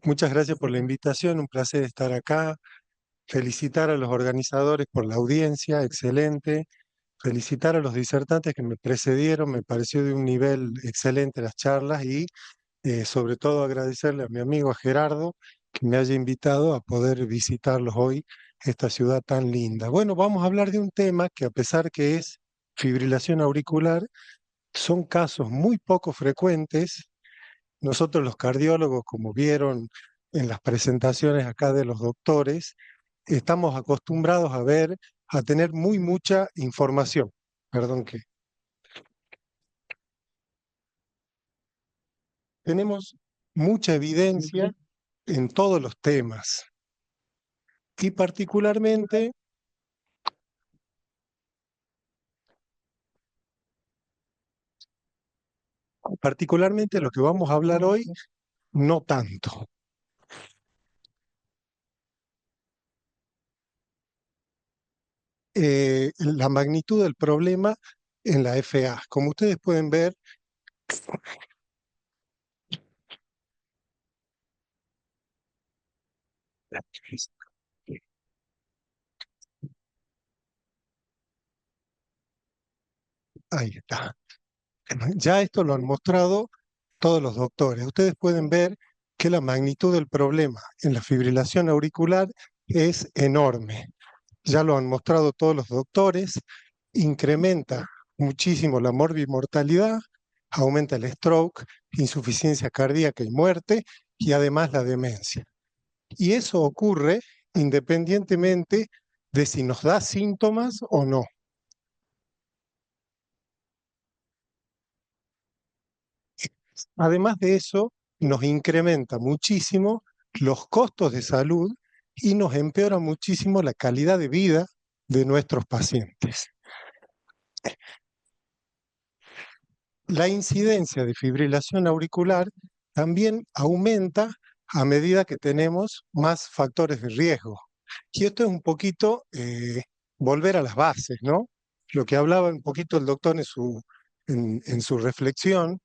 Muchas gracias por la invitación, un placer estar acá. Felicitar a los organizadores por la audiencia, excelente. Felicitar a los disertantes que me precedieron, me pareció de un nivel excelente las charlas y sobre todo agradecerle a mi amigo a Gerardo que me haya invitado a poder visitarlos hoy, esta ciudad tan linda. Bueno, vamos a hablar de un tema que a pesar que es fibrilación auricular, son casos muy poco frecuentes. Nosotros los cardiólogos, como vieron en las presentaciones acá de los doctores, estamos acostumbrados a ver, a tener mucha información. Perdón que tenemos mucha evidencia en todos los temas y particularmente lo que vamos a hablar hoy, no tanto. La magnitud del problema en la FA. Como ustedes pueden ver, ahí está. Ya esto lo han mostrado todos los doctores. Ustedes pueden ver que la magnitud del problema en la fibrilación auricular es enorme. Ya lo han mostrado todos los doctores. Incrementa muchísimo la morbimortalidad, aumenta el stroke, insuficiencia cardíaca y muerte, y además la demencia. Y eso ocurre independientemente de si nos da síntomas o no. Además de eso, nos incrementa muchísimo los costos de salud y nos empeora muchísimo la calidad de vida de nuestros pacientes. La incidencia de fibrilación auricular también aumenta a medida que tenemos más factores de riesgo. Y esto es un poquito volver a las bases, ¿no? Lo que hablaba un poquito el doctor en su reflexión,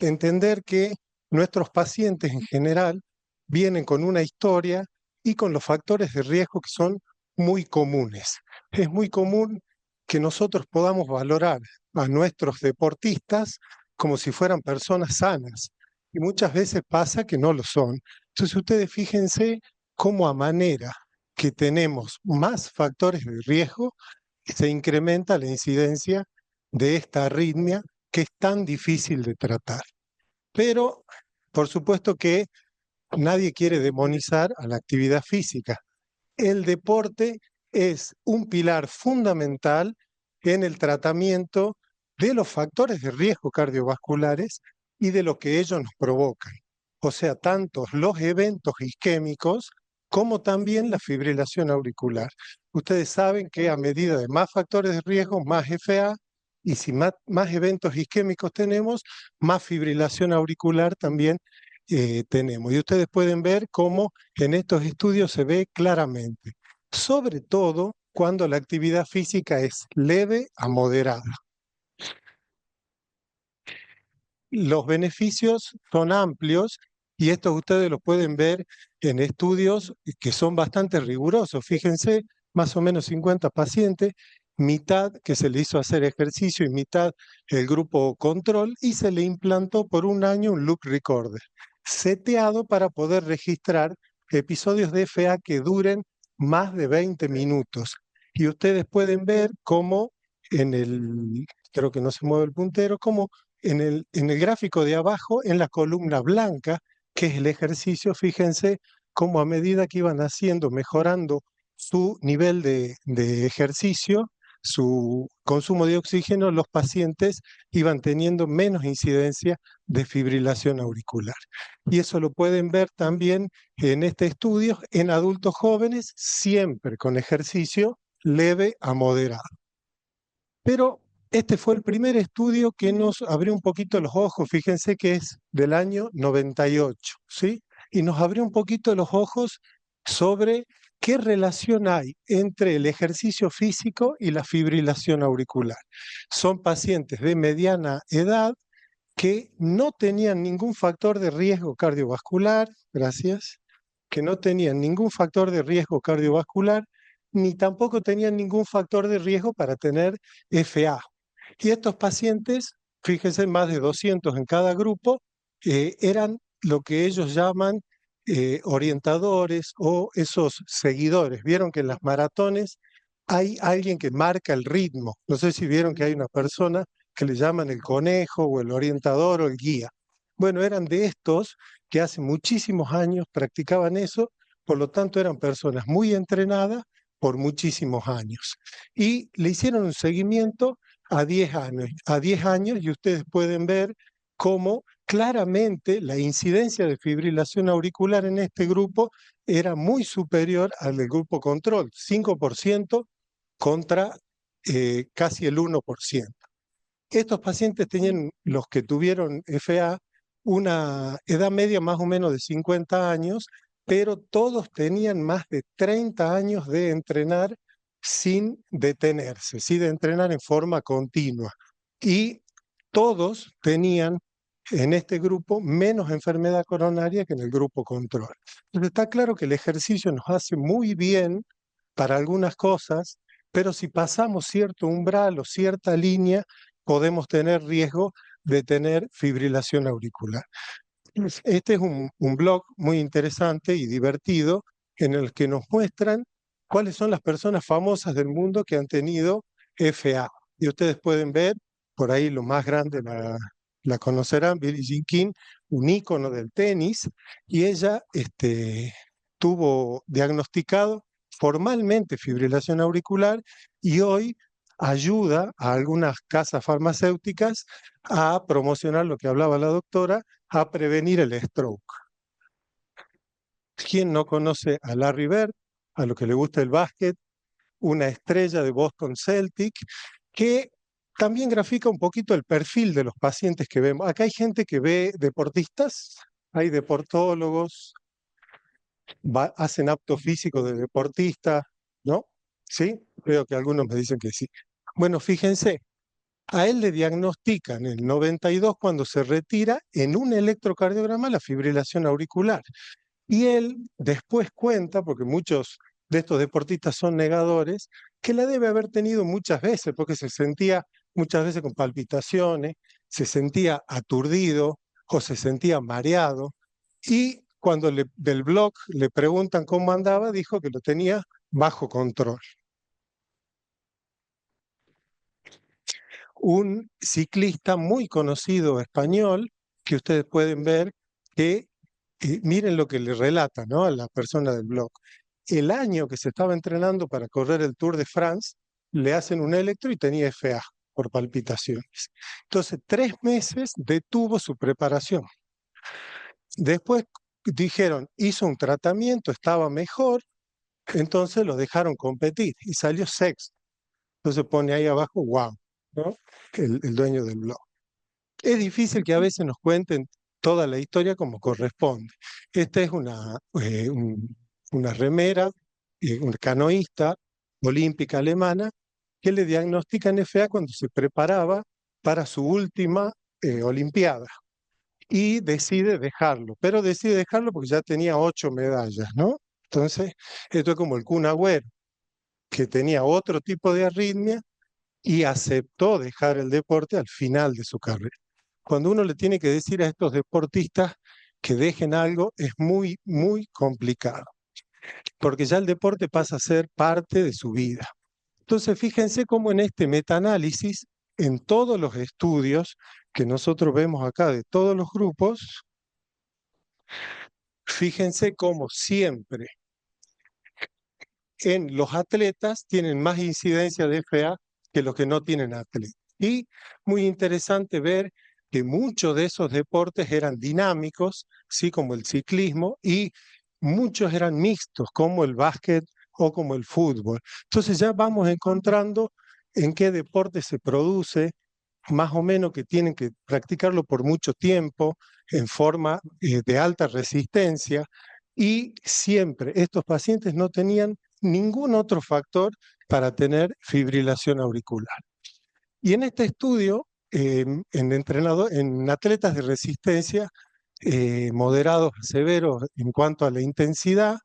entender que nuestros pacientes en general vienen con una historia y con los factores de riesgo que son muy comunes. Es muy común que nosotros podamos valorar a nuestros deportistas como si fueran personas sanas. Y muchas veces pasa que no lo son. Entonces ustedes fíjense cómo a manera que tenemos más factores de riesgo, se incrementa la incidencia de esta arritmia que es tan difícil de tratar. Pero, por supuesto que nadie quiere demonizar a la actividad física. El deporte es un pilar fundamental en el tratamiento de los factores de riesgo cardiovasculares y de lo que ellos nos provocan. O sea, tanto los eventos isquémicos como también la fibrilación auricular. Ustedes saben que a medida de más factores de riesgo, más FA, y si más eventos isquémicos tenemos, más fibrilación auricular también tenemos. Y ustedes pueden ver cómo en estos estudios se ve claramente, sobre todo cuando la actividad física es leve a moderada. Los beneficios son amplios y estos ustedes los pueden ver en estudios que son bastante rigurosos. Fíjense, más o menos 50 pacientes, mitad que se le hizo hacer ejercicio y mitad el grupo control, y se le implantó por un año un loop recorder, seteado para poder registrar episodios de FA que duren más de 20 minutos. Y ustedes pueden ver cómo creo que no se mueve el puntero, cómo en el gráfico de abajo, en la columna blanca, que es el ejercicio, fíjense cómo a medida que iban haciendo, mejorando su nivel de ejercicio, su consumo de oxígeno, los pacientes iban teniendo menos incidencia de fibrilación auricular. Y eso lo pueden ver también en este estudio en adultos jóvenes, siempre con ejercicio leve a moderado. Pero este fue el primer estudio que nos abrió un poquito los ojos. Fíjense que es del año 98, ¿sí? Y nos abrió un poquito los ojos sobre qué relación hay entre el ejercicio físico y la fibrilación auricular. Son pacientes de mediana edad que no tenían ningún factor de riesgo cardiovascular, gracias, que no tenían ningún factor de riesgo cardiovascular, ni tampoco tenían ningún factor de riesgo para tener FA. Y estos pacientes, fíjense, más de 200 en cada grupo, eran lo que ellos llaman orientadores o esos seguidores. Vieron que en las maratones hay alguien que marca el ritmo. No sé si vieron que hay una persona que le llaman el conejo o el orientador o el guía. Bueno, eran de estos que hace muchísimos años practicaban eso, por lo tanto eran personas muy entrenadas por muchísimos años. Y le hicieron un seguimiento a 10 años y ustedes pueden ver cómo claramente la incidencia de fibrilación auricular en este grupo era muy superior al del grupo control, 5% contra casi el 1%. Estos pacientes tenían, los que tuvieron FA, una edad media más o menos de 50 años, pero todos tenían más de 30 años de entrenar sin detenerse, sí, de entrenar en forma continua. Y todos tenían en este grupo menos enfermedad coronaria que en el grupo control. Entonces está claro que el ejercicio nos hace muy bien para algunas cosas, pero si pasamos cierto umbral o cierta línea, podemos tener riesgo de tener fibrilación auricular. Este es un blog muy interesante y divertido en el que nos muestran cuáles son las personas famosas del mundo que han tenido FA. Y ustedes pueden ver, por ahí lo más grande la conocerán, Billie Jean King, un ícono del tenis, y ella tuvo diagnosticado formalmente fibrilación auricular y hoy ayuda a algunas casas farmacéuticas a promocionar lo que hablaba la doctora, a prevenir el stroke. ¿Quién no conoce a Larry Bird, a lo que le gusta el básquet, una estrella de Boston Celtic, que también grafica un poquito el perfil de los pacientes que vemos? Acá hay gente que ve deportistas, hay deportólogos, hacen apto físico de deportistas, ¿no? ¿Sí? Veo que algunos me dicen que sí. Bueno, fíjense, a él le diagnostican en el 92 cuando se retira en un electrocardiograma la fibrilación auricular. Y él después cuenta, porque muchos de estos deportistas son negadores, que la debe haber tenido muchas veces, porque se sentía muchas veces con palpitaciones, se sentía aturdido o se sentía mareado. Y cuando del blog le preguntan cómo andaba, dijo que lo tenía bajo control. Un ciclista muy conocido español, que ustedes pueden ver, que miren lo que le relata, ¿no?, a la persona del blog. El año que se estaba entrenando para correr el Tour de France, le hacen un electro y tenía FA por palpitaciones. Entonces, 3 meses detuvo su preparación. Después dijeron, hizo un tratamiento, estaba mejor, entonces lo dejaron competir y salió sexto. Entonces pone ahí abajo, wow, ¿no?, el dueño del blog. Es difícil que a veces nos cuenten toda la historia como corresponde. Esta es una remera, una canoísta olímpica alemana, que le diagnostican FA cuando se preparaba para su última Olimpiada. Y decide dejarlo, pero decide dejarlo porque ya tenía 8 medallas, ¿no? Entonces, esto es como el Kun Agüero, que tenía otro tipo de arritmia y aceptó dejar el deporte al final de su carrera. Cuando uno le tiene que decir a estos deportistas que dejen algo, es muy, muy complicado, porque ya el deporte pasa a ser parte de su vida. Entonces, fíjense cómo en este metaanálisis, en todos los estudios que nosotros vemos acá de todos los grupos, fíjense cómo siempre en los atletas tienen más incidencia de FA que los que no tienen atletas. Y muy interesante ver que muchos de esos deportes eran dinámicos, ¿sí?, como el ciclismo, y muchos eran mixtos, como el básquet o como el fútbol. Entonces ya vamos encontrando en qué deporte se produce, más o menos que tienen que practicarlo por mucho tiempo, en forma de alta resistencia, y siempre estos pacientes no tenían ningún otro factor para tener fibrilación auricular. Y en este estudio en atletas de resistencia moderados a severos en cuanto a la intensidad,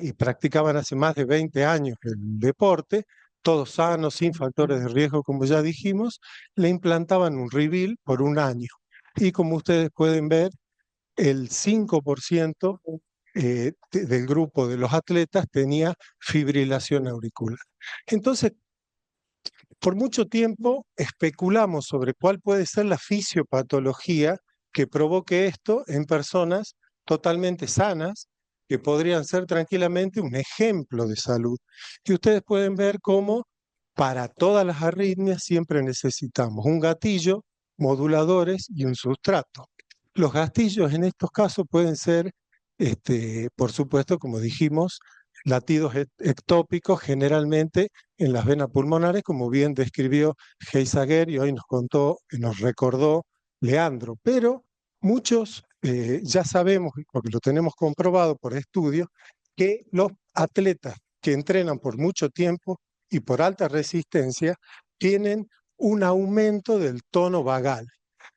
y practicaban hace más de 20 años el deporte, todos sanos, sin factores de riesgo, como ya dijimos, le implantaban un reveal por un año. Y como ustedes pueden ver, el 5% del grupo de los atletas tenía fibrilación auricular. Entonces, por mucho tiempo especulamos sobre cuál puede ser la fisiopatología que provoque esto en personas totalmente sanas, que podrían ser tranquilamente un ejemplo de salud. Y ustedes pueden ver cómo para todas las arritmias siempre necesitamos un gatillo, moduladores y un sustrato. Los gatillos en estos casos pueden ser, por supuesto, como dijimos, latidos ectópicos generalmente en las venas pulmonares, como bien describió Heisager y hoy nos contó, nos recordó Leandro. Pero muchos ya sabemos, porque lo tenemos comprobado por estudios, que los atletas que entrenan por mucho tiempo y por alta resistencia tienen un aumento del tono vagal.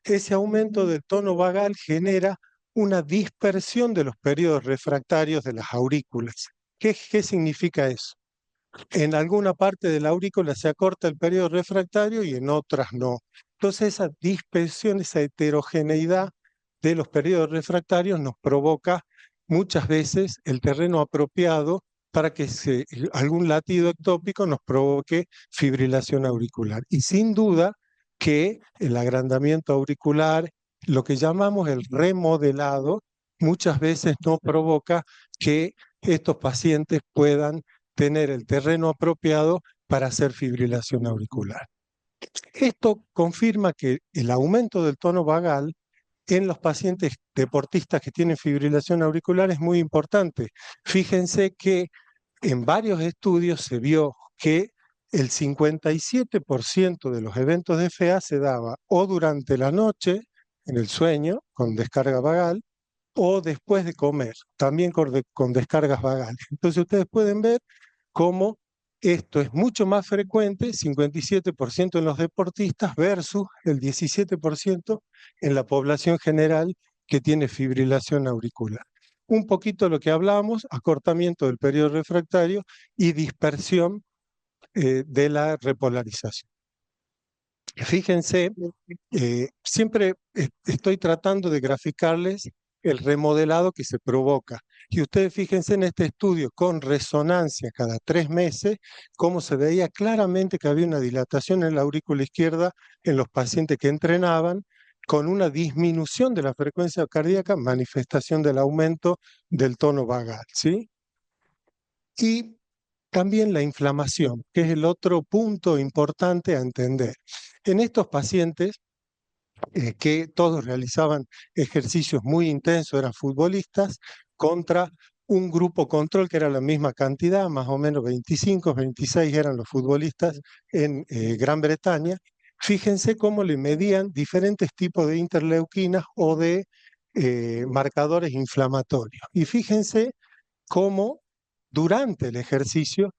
Ese aumento del tono vagal genera una dispersión de los periodos refractarios de las aurículas. ¿Qué significa eso? En alguna parte de la aurícula se acorta el periodo refractario y en otras no. Entonces esa dispersión, esa heterogeneidad de los periodos refractarios nos provoca muchas veces el terreno apropiado para que algún latido ectópico nos provoque fibrilación auricular. Y sin duda que el agrandamiento auricular, lo que llamamos el remodelado, muchas veces no provoca que estos pacientes puedan tener el terreno apropiado para hacer fibrilación auricular. Esto confirma que el aumento del tono vagal en los pacientes deportistas que tienen fibrilación auricular es muy importante. Fíjense que en varios estudios se vio que el 57% de los eventos de FA se daba o durante la noche, en el sueño, con descarga vagal, o después de comer, también con descargas vagales. Entonces ustedes pueden ver cómo esto es mucho más frecuente, 57% en los deportistas versus el 17% en la población general que tiene fibrilación auricular. Un poquito lo que hablábamos, acortamiento del periodo refractario y dispersión de la repolarización. Fíjense, siempre estoy tratando de graficarles el remodelado que se provoca. Y ustedes fíjense en este estudio con resonancia cada 3 meses, cómo se veía claramente que había una dilatación en la aurícula izquierda en los pacientes que entrenaban, con una disminución de la frecuencia cardíaca, manifestación del aumento del tono vagal, ¿sí? Y también la inflamación, que es el otro punto importante a entender. En estos pacientes que todos realizaban ejercicios muy intensos, eran futbolistas, contra un grupo control que era la misma cantidad, más o menos 25, 26 eran los futbolistas en Gran Bretaña. Fíjense cómo le medían diferentes tipos de interleuquinas o de marcadores inflamatorios. Y fíjense cómo durante el ejercicio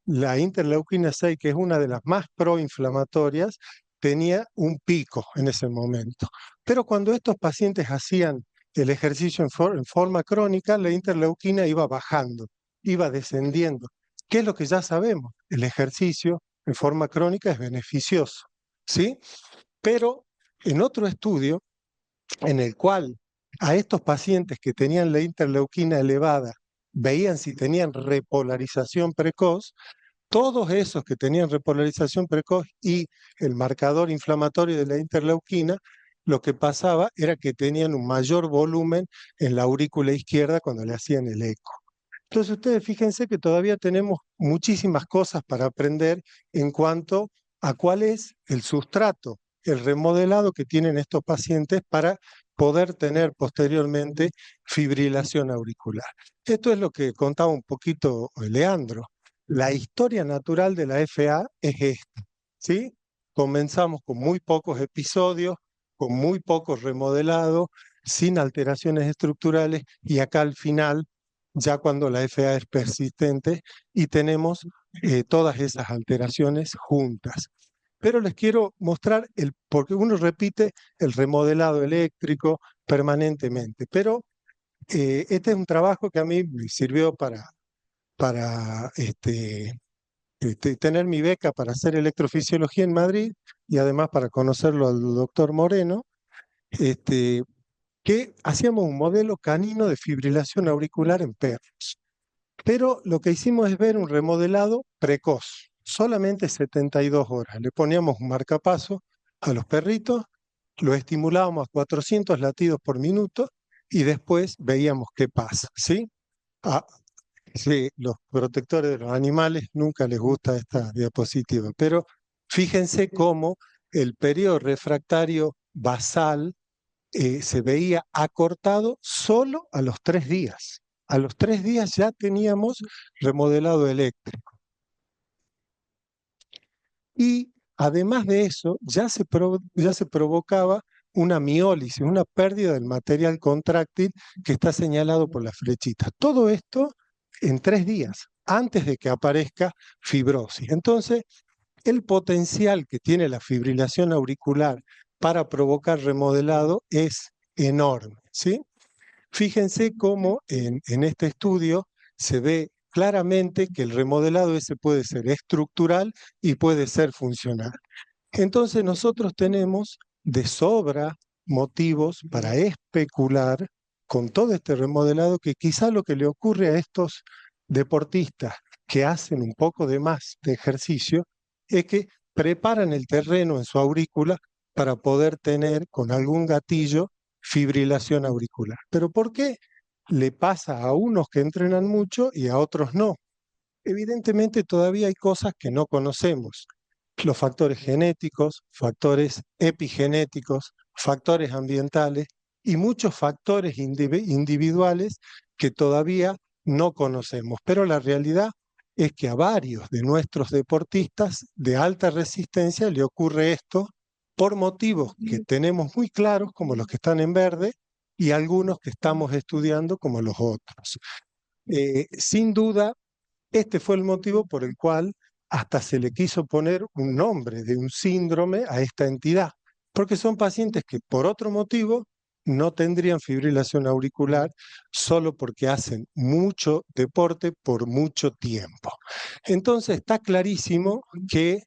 la interleuquina 6, que es una de las más proinflamatorias, tenía un pico en ese momento. Pero cuando estos pacientes hacían el ejercicio en forma crónica, la interleuquina iba bajando, iba descendiendo. ¿Qué es lo que ya sabemos? El ejercicio en forma crónica es beneficioso, ¿sí? Pero en otro estudio, en el cual a estos pacientes que tenían la interleuquina elevada, veían si tenían repolarización precoz, todos esos que tenían repolarización precoz y el marcador inflamatorio de la interleuquina, lo que pasaba era que tenían un mayor volumen en la aurícula izquierda cuando le hacían el eco. Entonces ustedes fíjense que todavía tenemos muchísimas cosas para aprender en cuanto a cuál es el sustrato, el remodelado que tienen estos pacientes para poder tener posteriormente fibrilación auricular. Esto es lo que contaba un poquito Leandro. La historia natural de la FA es esta, ¿sí? Comenzamos con muy pocos episodios, con muy poco remodelado, sin alteraciones estructurales y acá al final, ya cuando la FA es persistente y tenemos todas esas alteraciones juntas. pero les quiero mostrar porque uno repite el remodelado eléctrico permanentemente, pero este es un trabajo que a mí me sirvió para tener mi beca para hacer electrofisiología en Madrid y además para conocerlo al doctor Moreno, este, que hacíamos un modelo canino de fibrilación auricular en perros. Pero lo que hicimos es ver un remodelado precoz, solamente 72 horas. Le poníamos un marcapaso a los perritos, lo estimulábamos a 400 latidos por minuto y después veíamos qué pasa, ¿sí? Ah, sí, los protectores de los animales nunca les gusta esta diapositiva, pero fíjense cómo el periodo refractario basal se veía acortado solo a los 3 días. A los 3 días ya teníamos remodelado eléctrico. Y además de eso, ya se provocaba una miólisis, una pérdida del material contráctil que está señalado por las flechitas. Todo esto en 3 días, antes de que aparezca fibrosis. Entonces, el potencial que tiene la fibrilación auricular para provocar remodelado es enorme, ¿sí? Fíjense cómo en este estudio se ve claramente que el remodelado ese puede ser estructural y puede ser funcional. Entonces nosotros tenemos de sobra motivos para especular con todo este remodelado que quizá lo que le ocurre a estos deportistas que hacen un poco de más de ejercicio es que preparan el terreno en su aurícula para poder tener con algún gatillo fibrilación auricular. Pero ¿por qué le pasa a unos que entrenan mucho y a otros no? Evidentemente todavía hay cosas que no conocemos. Los factores genéticos, factores epigenéticos, factores ambientales y muchos factores individuales que todavía no conocemos. Pero la realidad es que a varios de nuestros deportistas de alta resistencia le ocurre esto por motivos que tenemos muy claros, como los que están en verde, y algunos que estamos estudiando, como los otros. Sin duda, este fue el motivo por el cual hasta se le quiso poner un nombre de un síndrome a esta entidad, porque son pacientes que por otro motivo no tendrían fibrilación auricular solo porque hacen mucho deporte por mucho tiempo. Entonces está clarísimo que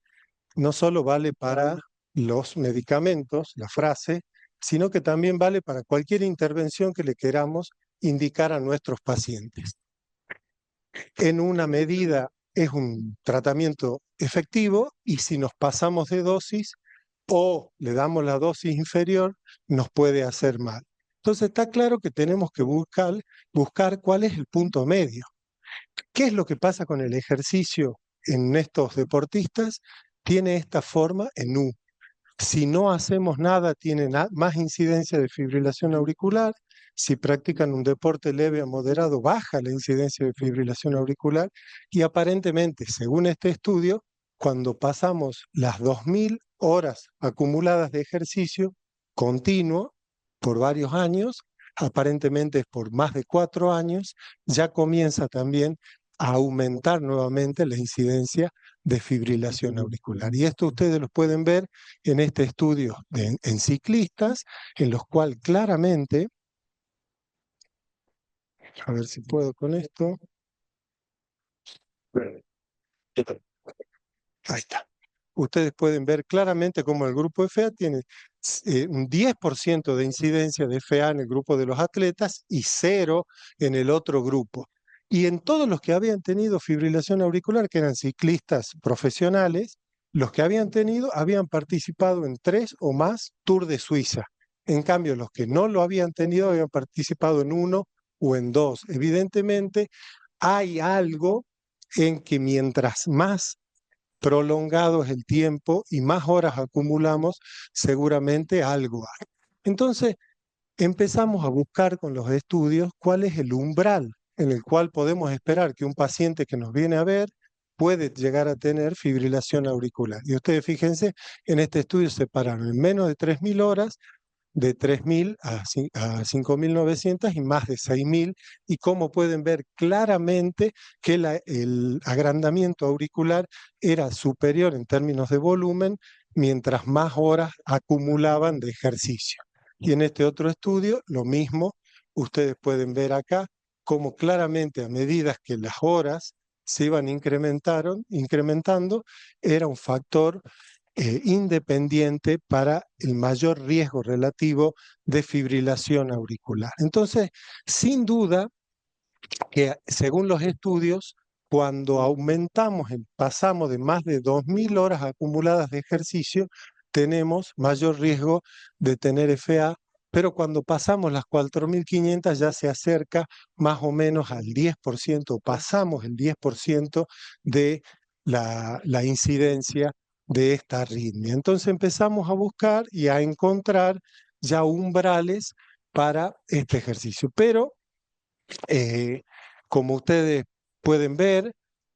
no solo vale para los medicamentos, la frase, sino que también vale para cualquier intervención que le queramos indicar a nuestros pacientes. En una medida es un tratamiento efectivo y si nos pasamos de dosis o le damos la dosis inferior, nos puede hacer mal. Entonces está claro que tenemos que buscar cuál es el punto medio. ¿Qué es lo que pasa con el ejercicio en estos deportistas? Tiene esta forma en U. Si no hacemos nada, tienen más incidencia de fibrilación auricular. Si practican un deporte leve a moderado, baja la incidencia de fibrilación auricular. Y aparentemente, según este estudio, cuando pasamos las 2000 horas acumuladas de ejercicio continuo por varios años, aparentemente es por más de 4 años, ya comienza también a aumentar nuevamente la incidencia de fibrilación auricular. Y esto ustedes lo pueden ver en este estudio en ciclistas, en los cuales claramente, a ver si puedo con esto, ahí está. Ustedes pueden ver claramente cómo el grupo FA tiene un 10% de incidencia de FA en el grupo de los atletas y 0 en el otro grupo. Y en todos los que habían tenido fibrilación auricular, que eran ciclistas profesionales, los que habían participado en 3 o más Tour de Suiza. En cambio, los que no lo habían tenido habían participado en 1 o en 2. Evidentemente, hay algo en que mientras más prolongado es el tiempo y más horas acumulamos, seguramente algo hay. Entonces, empezamos a buscar con los estudios cuál es el umbral en el cual podemos esperar que un paciente que nos viene a ver puede llegar a tener fibrilación auricular. Y ustedes fíjense, en este estudio separaron en menos de 3000 horas de 3.000 a 5.900 y más de 6.000, y como pueden ver claramente que el agrandamiento auricular era superior en términos de volumen mientras más horas acumulaban de ejercicio. Y en este otro estudio, lo mismo, ustedes pueden ver acá cómo claramente a medida que las horas se iban incrementando, era un factor independiente para el mayor riesgo relativo de fibrilación auricular. Entonces, sin duda que según los estudios, cuando pasamos de más de 2.000 horas acumuladas de ejercicio, tenemos mayor riesgo de tener FA, pero cuando pasamos las 4.500 ya se acerca más o menos al 10%, pasamos el 10% de la incidencia de esta arritmia. Entonces empezamos a buscar y a encontrar ya umbrales para este ejercicio. Pero eh, como ustedes pueden ver,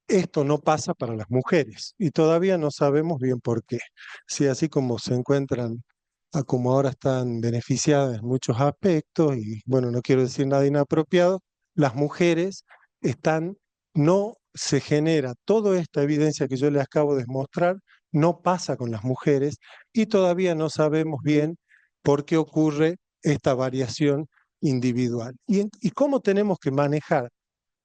esto no pasa para las mujeres y todavía no sabemos bien por qué. Sí, así como se encuentran, como ahora están beneficiadas en muchos aspectos, y bueno, no quiero decir nada inapropiado, las mujeres están, no se genera toda esta evidencia que yo les acabo de mostrar, no pasa con las mujeres y todavía no sabemos bien por qué ocurre esta variación individual. ¿Y cómo tenemos que manejar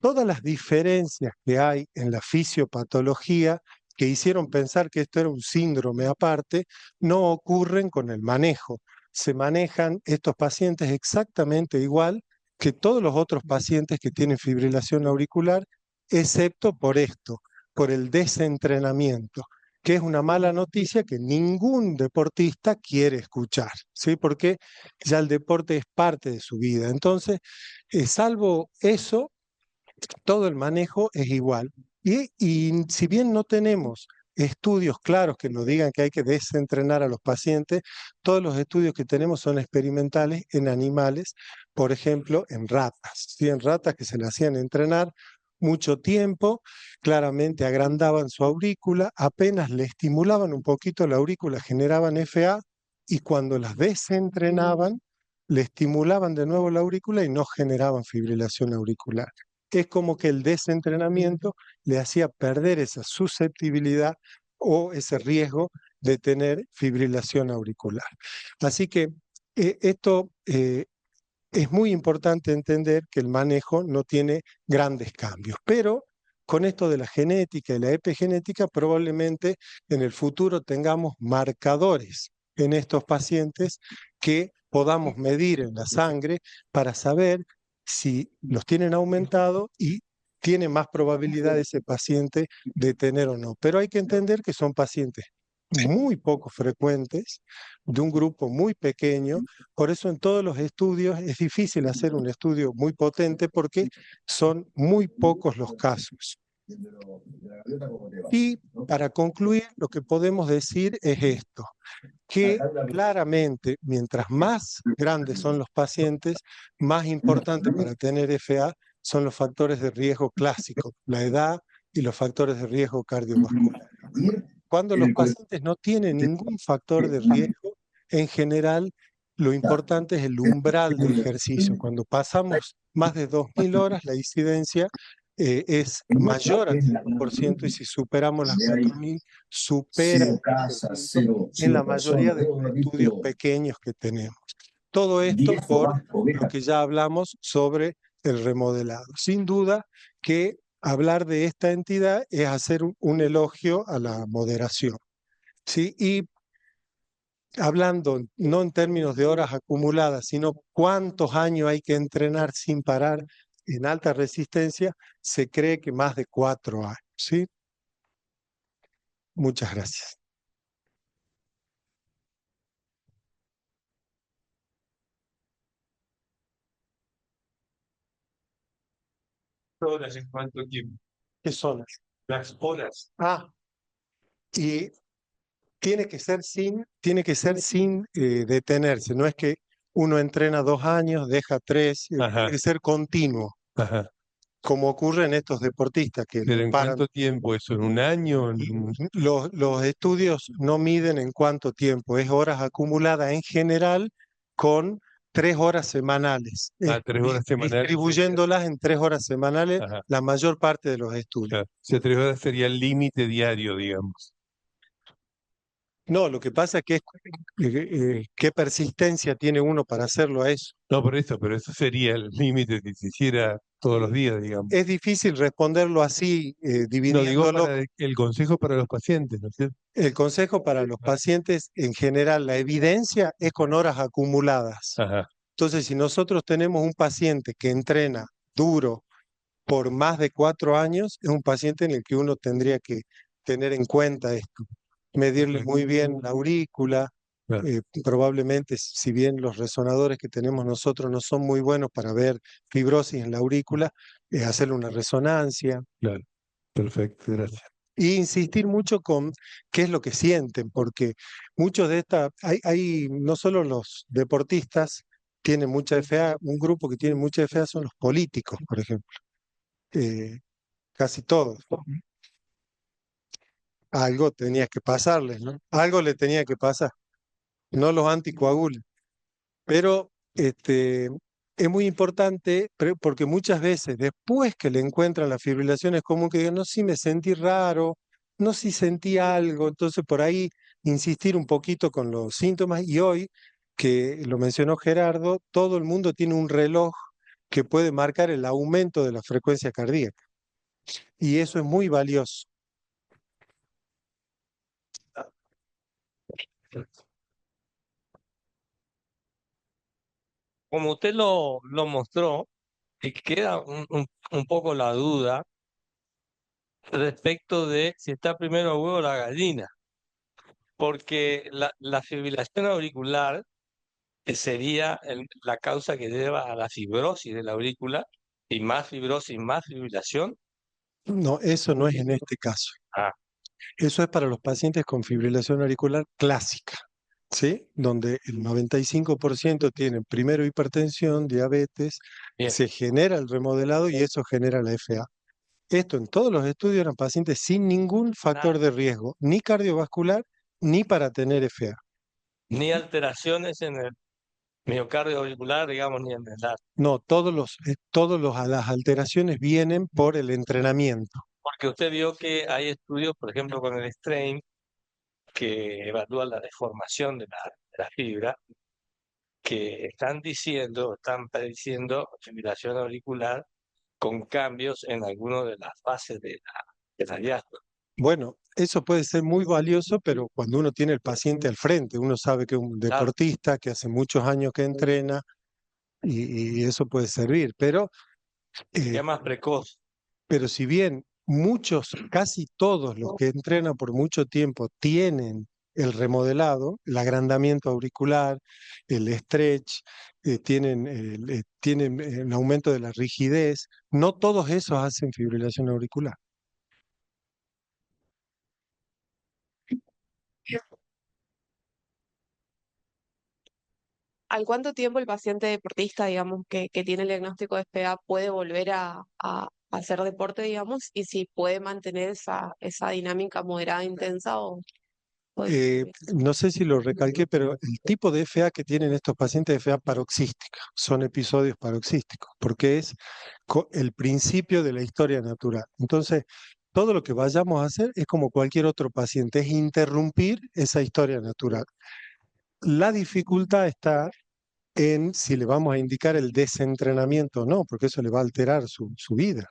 todas las diferencias que hay en la fisiopatología que hicieron pensar que esto era un síndrome aparte? No ocurren con el manejo. Se manejan estos pacientes exactamente igual que todos los otros pacientes que tienen fibrilación auricular, excepto por esto, por el desentrenamiento, que es una mala noticia que ningún deportista quiere escuchar, ¿sí? Porque ya el deporte es parte de su vida. Entonces, salvo eso, todo el manejo es igual. Y si bien no tenemos estudios claros que nos digan que hay que desentrenar a los pacientes, todos los estudios que tenemos son experimentales en animales, por ejemplo, en ratas. ¿Sí? En ratas que se le hacían entrenar mucho tiempo, claramente agrandaban su aurícula, apenas le estimulaban un poquito la aurícula, generaban FA, y cuando las desentrenaban, le estimulaban de nuevo la aurícula y no generaban fibrilación auricular. Es como que el desentrenamiento le hacía perder esa susceptibilidad o ese riesgo de tener fibrilación auricular. Así que esto es muy importante entender que el manejo no tiene grandes cambios, pero con esto de la genética y la epigenética probablemente en el futuro tengamos marcadores en estos pacientes que podamos medir en la sangre para saber si los tienen aumentado y tiene más probabilidad ese paciente de tener o no. Pero hay que entender que son pacientes muy poco frecuentes, de un grupo muy pequeño. Por eso en todos los estudios es difícil hacer un estudio muy potente porque son muy pocos los casos. Y para concluir, lo que podemos decir es esto, que claramente mientras más grandes son los pacientes, más importante para tener FA son los factores de riesgo clásicos, la edad y los factores de riesgo cardiovascular. Cuando los pacientes no tienen ningún factor de riesgo, en general lo importante es el umbral de ejercicio. Cuando pasamos más de 2.000 horas, la incidencia es mayor al 5%, y si superamos las 4.000, supera el 5% en la mayoría de los estudios pequeños que tenemos. Todo esto por lo que ya hablamos sobre el remodelado. Sin duda que hablar de esta entidad es hacer un elogio a la moderación, ¿sí? Y hablando no en términos de horas acumuladas, sino cuántos años hay que entrenar sin parar en alta resistencia, se cree que más de 4 años, ¿sí? Muchas gracias. ¿Horas en cuánto tiempo? ¿Qué son? Las horas. Y tiene que ser sin detenerse. No es que uno entrena 2 años, deja 3, tiene que ser continuo, Ajá. como ocurre en estos deportistas que ¿Pero no en paran. cuánto tiempo eso? ¿En un año? Los estudios no miden en cuánto tiempo, es horas acumuladas en general con 3 horas semanales, 3 horas semanales. distribuyéndolas en 3 horas semanales Ajá. la mayor parte de los estudios. Claro. O sea, 3 horas sería el límite diario, digamos. No, lo que pasa es que qué persistencia tiene uno para hacerlo a eso. No, por eso, pero eso sería el límite si se hiciera todos los días, digamos. Es difícil responderlo así, No, digo dividiéndolo. para el consejo para los pacientes, ¿no es cierto? El consejo para los pacientes, en general, la evidencia es con horas acumuladas. Ajá, Entonces, si nosotros tenemos un paciente que entrena duro por más de 4 años, es un paciente en el que uno tendría que tener en cuenta esto, medirle muy bien la aurícula, claro, probablemente, si bien los resonadores que tenemos nosotros no son muy buenos para ver fibrosis en la aurícula, hacerle una resonancia. claro. Perfecto, gracias. Y insistir mucho con qué es lo que sienten, porque muchos de estas, no solo los deportistas tienen mucha FA, un grupo que tiene mucha FA son los políticos, por ejemplo, eh, casi todos. Algo tenía que pasarles, ¿no? Algo le tenía que pasar, no los anticoagulantes. Pero es muy importante porque muchas veces después que le encuentran la fibrilación es común que digan, no, sí me sentí raro, no, sí sentí algo. Entonces por ahí insistir un poquito con los síntomas y hoy, que lo mencionó Gerardo, todo el mundo tiene un reloj que puede marcar el aumento de la frecuencia cardíaca y eso es muy valioso. Como usted lo mostró, y queda un poco la duda respecto de si está primero el huevo o la gallina, porque la fibrilación auricular sería la causa que lleva a la fibrosis de la aurícula, y más fibrosis, más fibrilación. No, eso no es en este caso. Ah, Eso es para los pacientes con fibrilación auricular clásica, ¿sí? Donde el 95% tienen primero hipertensión, diabetes, bien. se genera el remodelado y eso genera la FA. Esto en todos los estudios eran pacientes sin ningún factor de riesgo, ni cardiovascular, ni para tener FA. Ni alteraciones en el miocardio auricular, digamos, ni en el. No, las alteraciones vienen por el entrenamiento. Porque usted vio que hay estudios, por ejemplo, con el strain, que evalúan la deformación de la fibra, que están prediciendo fibrilación auricular con cambios en algunas de las fases de la diástole. Bueno, eso puede ser muy valioso, pero cuando uno tiene el paciente al frente, uno sabe que es un Claro, deportista que hace muchos años que entrena y eso puede servir. ya Eh, más precoz. pero si bien muchos, casi todos los que entrenan por mucho tiempo tienen el remodelado, el agrandamiento auricular, el stretch, tienen un aumento de la rigidez, no todos esos hacen fibrilación auricular. ¿Al cuánto tiempo el paciente deportista, digamos, que tiene el diagnóstico de SPA puede volver a hacer deporte, digamos, y si puede mantener esa dinámica moderada, intensa o Eh, disminuir? no sé si lo recalqué, pero el tipo de FA que tienen estos pacientes es FA paroxística, son episodios paroxísticos, porque es el principio de la historia natural. Entonces, todo lo que vayamos a hacer es como cualquier otro paciente, es interrumpir esa historia natural. La dificultad está en si le vamos a indicar el desentrenamiento o no, porque eso le va a alterar su vida.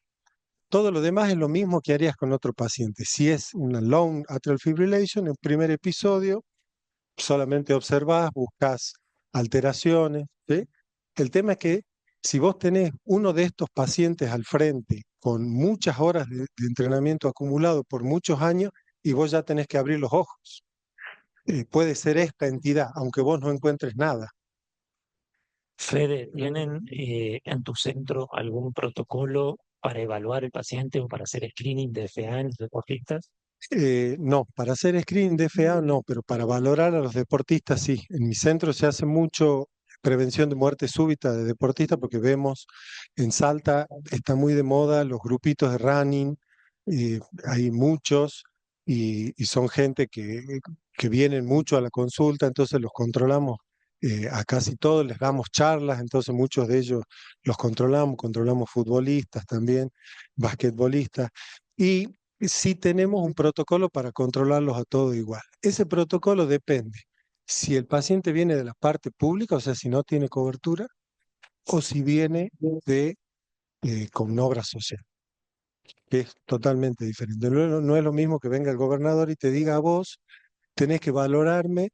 Todo lo demás es lo mismo que harías con otro paciente. Si es una long atrial fibrillation, el primer episodio, solamente observás, buscas alteraciones, ¿sí? El tema es que si vos tenés uno de estos pacientes al frente con muchas horas de entrenamiento acumulado por muchos años y vos ya tenés que abrir los ojos, puede ser esta entidad, aunque vos no encuentres nada. Fede, ¿tienen en tu centro algún protocolo para evaluar el paciente o para hacer screening de FA en los deportistas? No, para hacer screening de FA no, pero para valorar a los deportistas sí. En mi centro se hace mucho prevención de muerte súbita de deportistas porque vemos en Salta está muy de moda los grupitos de running, hay muchos y son gente que vienen mucho a la consulta, entonces los controlamos a casi todos, les damos charlas, entonces muchos de ellos los controlamos futbolistas también, basquetbolistas. Y sí tenemos un protocolo para controlarlos a todos igual. Ese protocolo depende si el paciente viene de la parte pública, o sea, si no tiene cobertura, o si viene con obra social, que es totalmente diferente. No es lo mismo que venga el gobernador y te diga a vos, tenés que valorarme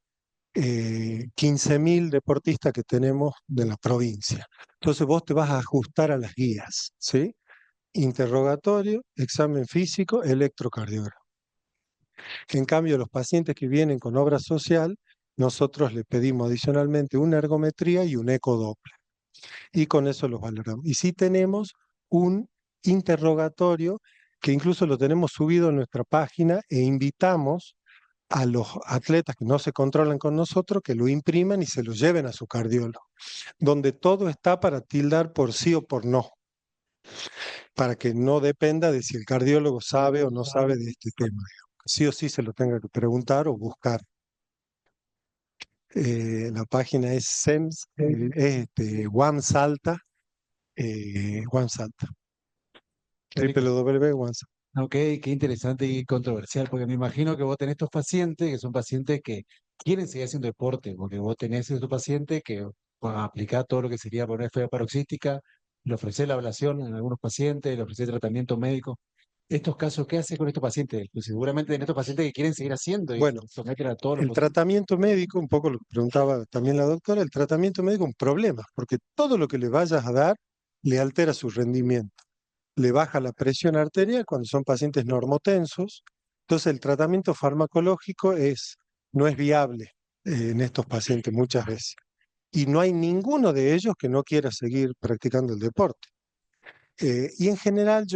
15.000 deportistas que tenemos de la provincia. Entonces vos te vas a ajustar a las guías, ¿sí? Interrogatorio, examen físico, electrocardiograma. En cambio, los pacientes que vienen con obra social, nosotros le pedimos adicionalmente una ergometría y un ecodoppler. Y con eso los valoramos. Y sí tenemos un interrogatorio que incluso lo tenemos subido en nuestra página e invitamos a los atletas que no se controlan con nosotros que lo impriman y se lo lleven a su cardiólogo, donde todo está para tildar por sí o por no, para que no dependa de si el cardiólogo sabe o no sabe de este tema. Sí o sí se lo tenga que preguntar o buscar. La página es SEMS, OneSalta, OneSalta, Qué rico. www.onesalta. Ok, qué interesante y controversial, porque me imagino que vos tenés estos pacientes que son pacientes que quieren seguir haciendo deporte, porque vos tenés estos pacientes que van a aplicar todo lo que sería poner fea paroxística, le ofrecés la ablación en algunos pacientes, le ofrecés tratamiento médico. Estos casos, ¿qué haces con estos pacientes? Pues seguramente en estos pacientes que quieren seguir haciendo y Bueno, someten a todo lo el posible. tratamiento médico, un poco lo que preguntaba también la doctora, el tratamiento médico es un problema, porque todo lo que le vayas a dar le altera su rendimiento, le baja la presión arterial cuando son pacientes normotensos, entonces el tratamiento farmacológico no es viable en estos pacientes muchas veces. Y no hay ninguno de ellos que no quiera seguir practicando el deporte. Y en general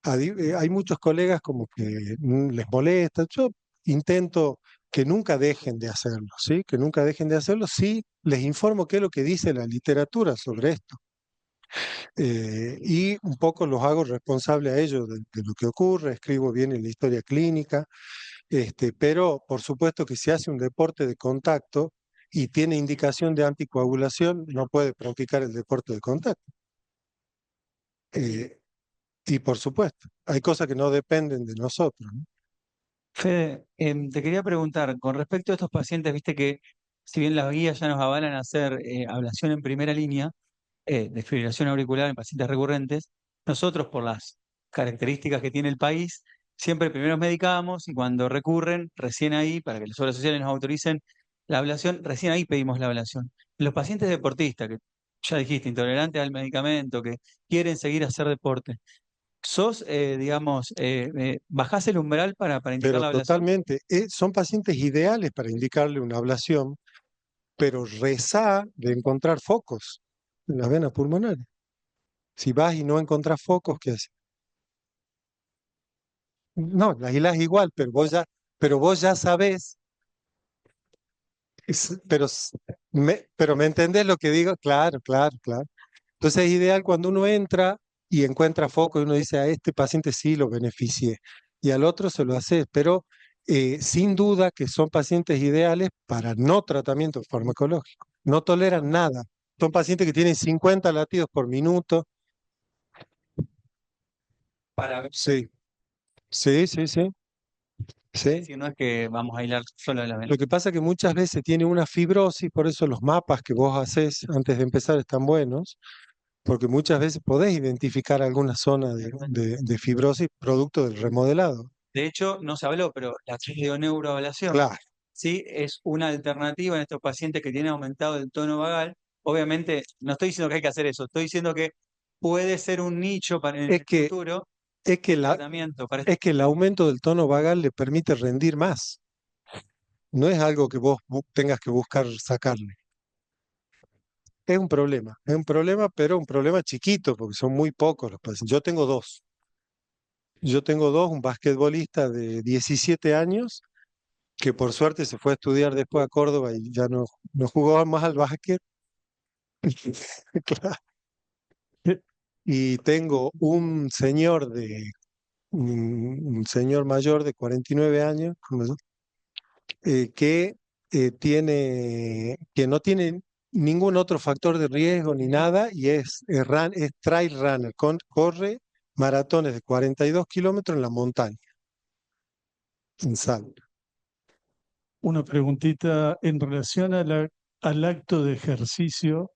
hay muchos colegas como que les molesta. Yo intento que nunca dejen de hacerlo, ¿sí? Que nunca dejen de hacerlo. Sí, les informo qué es lo que dice la literatura sobre esto. Y un poco los hago responsable a ellos de lo que ocurre, escribo bien en la historia clínica, pero por supuesto que si hace un deporte de contacto y tiene indicación de anticoagulación, no puede practicar el deporte de contacto. Eh, y por supuesto, hay cosas que no dependen de nosotros, ¿no? Fede, te quería preguntar, con respecto a estos pacientes, viste que si bien las guías ya nos avalan a hacer ablación en primera línea, desfibrilación auricular en pacientes recurrentes, nosotros por las características que tiene el país, siempre primero nos medicamos y cuando recurren, recién ahí, para que las obras sociales nos autoricen la ablación, recién ahí pedimos la ablación. Los pacientes deportistas, que ya dijiste, intolerantes al medicamento, que quieren seguir a hacer deporte, digamos, bajás el umbral para indicar Pero la ablación. totalmente, son pacientes ideales para indicarle una ablación, pero rezá de encontrar focos en las venas pulmonares. Si vas y no encontrás focos, ¿qué haces? No, las hilás igual, pero vos ya sabés, pero me entendés lo que digo, claro, claro, claro. Entonces es ideal cuando uno entra y encuentra foco y uno dice, a este paciente sí lo beneficié y al otro se lo hace, pero sin duda que son pacientes ideales para no tratamiento farmacológico. No toleran nada. Son pacientes que tienen 50 latidos por minuto. Para ver Sí, sí, sí, sí, sí. si no es que vamos a hilar solo de la vena. Lo que pasa es que muchas veces tiene una fibrosis, por eso los mapas que vos haces antes de empezar están buenos, porque muchas veces podés identificar alguna zona de fibrosis producto del remodelado. De hecho, no se habló, pero la neuroablación Claro, sí es una alternativa en estos pacientes que tienen aumentado el tono vagal. Obviamente, no estoy diciendo que hay que hacer eso, estoy diciendo que puede ser un nicho para en es el que, futuro es que, de la, tratamiento para es que el aumento del tono vagal le permite rendir más. No es algo que vos tengas que buscar sacarle. Es un problema, pero un problema chiquito, porque son muy pocos los pacientes. Yo tengo dos. Yo tengo dos, un basquetbolista de 17 años, que por suerte se fue a estudiar después a Córdoba y ya no jugaba más al básquet. Claro. Y tengo un señor mayor de 49 años, como yo, que no tiene ningún otro factor de riesgo ni nada y es trail runner, corre maratones de 42 kilómetros en la montaña, en Salta. Una preguntita en relación al acto de ejercicio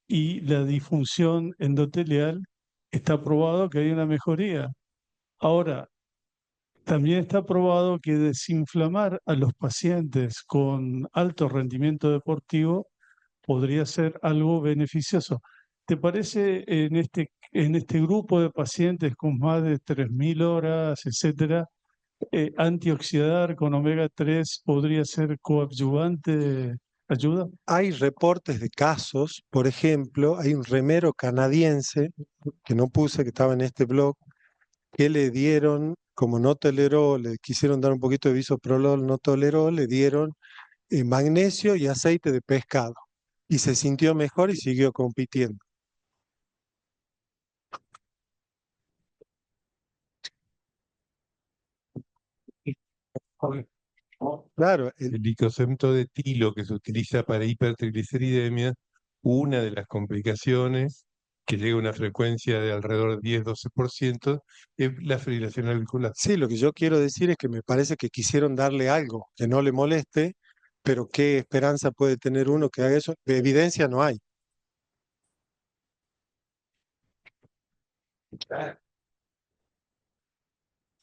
y la disfunción endotelial. Está probado que hay una mejoría. Ahora, también está probado que desinflamar a los pacientes con alto rendimiento deportivo podría ser algo beneficioso. ¿Te parece en este grupo de pacientes con más de 3.000 horas, etcétera, antioxidar con omega 3 podría ser coadyuvante? ¿Ayuda? Hay reportes de casos, por ejemplo, hay un remero canadiense que no puse, que estaba en este blog, que le dieron, como no toleró, le quisieron dar un poquito de bisoprolol, no toleró, le dieron magnesio y aceite de pescado. Y se sintió mejor y siguió compitiendo. Claro, El licosento de etilo que se utiliza para hipertrigliceridemia, una de las complicaciones que llega a una frecuencia de alrededor de 10-12%, es la fibrilación auricular. sí, lo que yo quiero decir es que me parece que quisieron darle algo que no le moleste, pero ¿qué esperanza puede tener uno que haga eso? De evidencia no hay.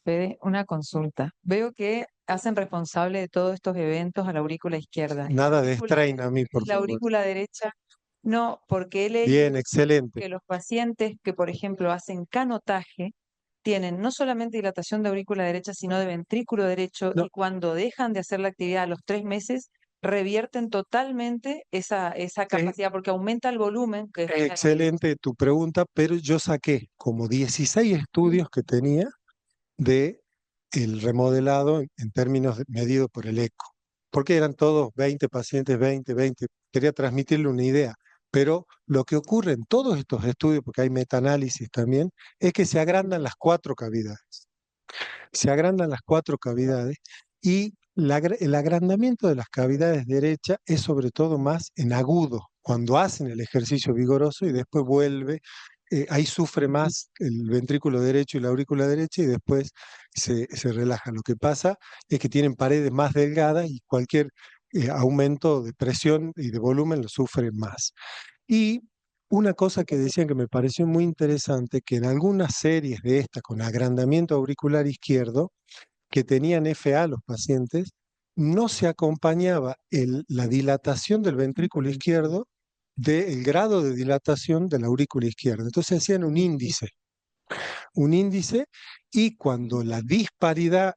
Fede, una consulta. Veo que hacen responsable de todos estos eventos a la aurícula izquierda. ¿Y Nada de strain a mí, por la favor. aurícula derecha? No, porque he leído Bien, excelente. que los pacientes que, por ejemplo, hacen canotaje tienen no solamente dilatación de aurícula derecha, sino de ventrículo derecho, No. y cuando dejan de hacer la actividad a los 3 meses, revierten totalmente esa capacidad, porque aumenta el volumen, que es Es excelente tu pregunta, pero yo saqué como 16 estudios que tenía de el remodelado en términos medidos por el eco, porque eran todos 20 pacientes, 20. Quería transmitirle una idea, pero lo que ocurre en todos estos estudios, porque hay metaanálisis también, es que se agrandan las 4 cavidades. Se agrandan las 4 cavidades y el agrandamiento de las cavidades derecha es sobre todo más en agudo, cuando hacen el ejercicio vigoroso y después vuelve, ahí sufre más el ventrículo derecho y la aurícula derecha y después se relaja. Lo que pasa es que tienen paredes más delgadas y cualquier aumento de presión y de volumen lo sufren más. Y una cosa que decían que me pareció muy interesante, que en algunas series de estas con agrandamiento auricular izquierdo, que tenían FA los pacientes, no se acompañaba la dilatación del ventrículo izquierdo del grado de dilatación de la aurícula izquierda. Entonces hacían un índice, y cuando la disparidad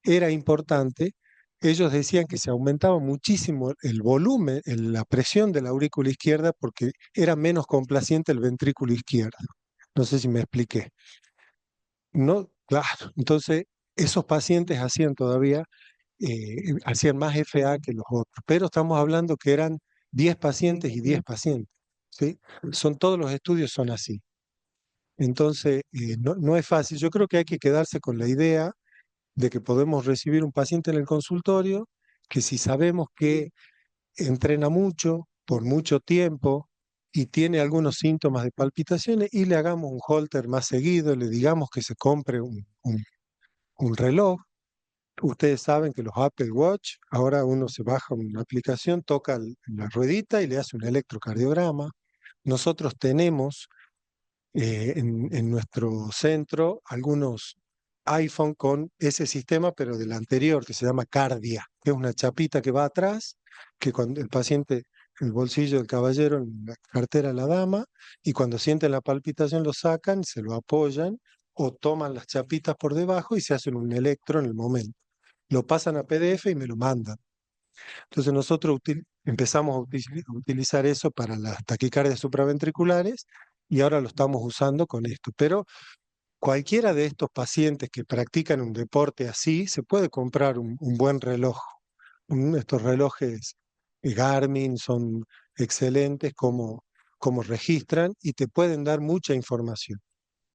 era importante, ellos decían que se aumentaba muchísimo el volumen, la presión de la aurícula izquierda porque era menos complaciente el ventrículo izquierdo. No sé si me expliqué. No, claro. Entonces, esos pacientes hacían más FA que los otros, pero estamos hablando que eran 10 pacientes y 10 pacientes, ¿sí? Todos los estudios son así. Entonces, no es fácil. Yo creo que hay que quedarse con la idea de que podemos recibir un paciente en el consultorio, que si sabemos que entrena mucho, por mucho tiempo, y tiene algunos síntomas de palpitaciones, y le hagamos un holter más seguido, le digamos que se compre un reloj. Ustedes saben que los Apple Watch, ahora uno se baja una aplicación, toca la ruedita y le hace un electrocardiograma. Nosotros tenemos en nuestro centro algunos iPhone con ese sistema, pero del anterior, que se llama Cardia, que es una chapita que va atrás, que cuando el paciente, el bolsillo del caballero, en la cartera de la dama, y cuando sienten la palpitación lo sacan, se lo apoyan, o toman las chapitas por debajo y se hacen un electro en el momento. Lo pasan a PDF y me lo mandan. Entonces nosotros empezamos a utilizar eso para las taquicardias supraventriculares y ahora lo estamos usando con esto. Pero cualquiera de estos pacientes que practican un deporte así, se puede comprar un buen reloj. Estos relojes Garmin son excelentes como registran y te pueden dar mucha información.